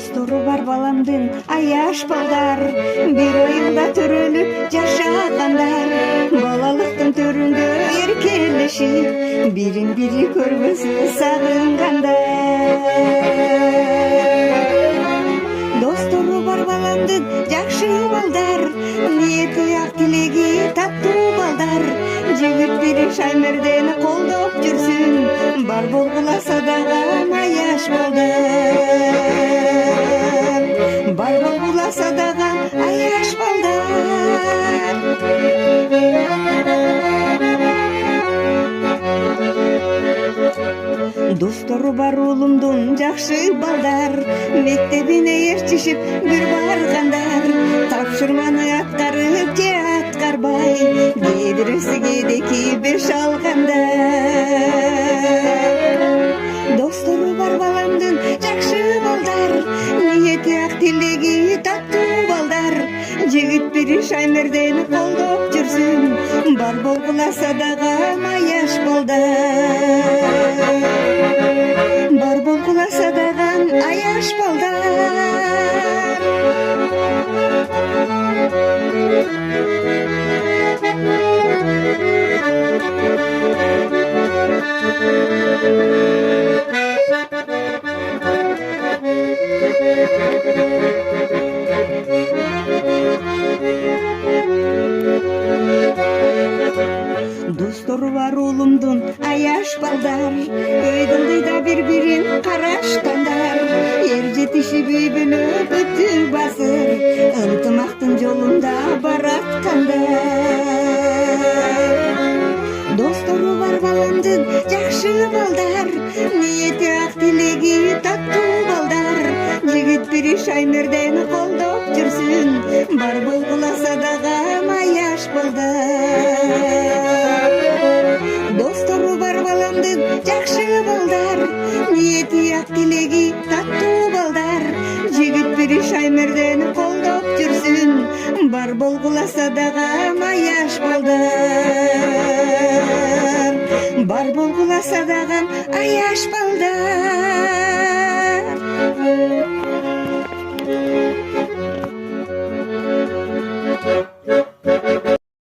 Достору бар баламдын аяш балдар, бир айылда төрөлүп жашагандар, балалыктын төрүндө эркелешип, бирин бири көрбөсү сагынгандар. Достору бар баламдын жакшы балдар, ниети ак тилеги таттуу балдар, жигит бири Шаймердени колдоп жүрсүн, бар болгуласа дагы аяш балдар, бар болгуласа дагы аяш балдар. Достору бар уулумдун жакшы балдар, мектебине ээрчишип бир баргандар, тапшырманы аткарып же аткарбай, кээ бирөөсү кээдеки 5 алгандар. Достору бар баламдын жакшы балдар, ниети ак тилеги таттуу балдар, жигит бири Шаймердени колдоп жүрсүн, бар болгуласа дагы аяш балдар, бар болгуласа дагы аяш балдар. Достору бар уулумдун аяш балдар, өйдөн кыйда бири-бирин карашкандар, эр жетишип үй бүлөп өтү басыр, ынтымактын жолунда бараткандар. Достору бар баламдын жакшы балдар, ниети ак тилеги таттуу балдар, жигит бири Шаймердени колдоп жүрсүн, бар болгуласа дагы аяш балдар. Достору бар баламдын жакшы балдар, ниети ак тилеги таттуу балдар, жигит бири Шаймердени колдоп жүрсүн, бар болгуласа дагы аяш балдар, бар болгуласа дагы аяш балдар.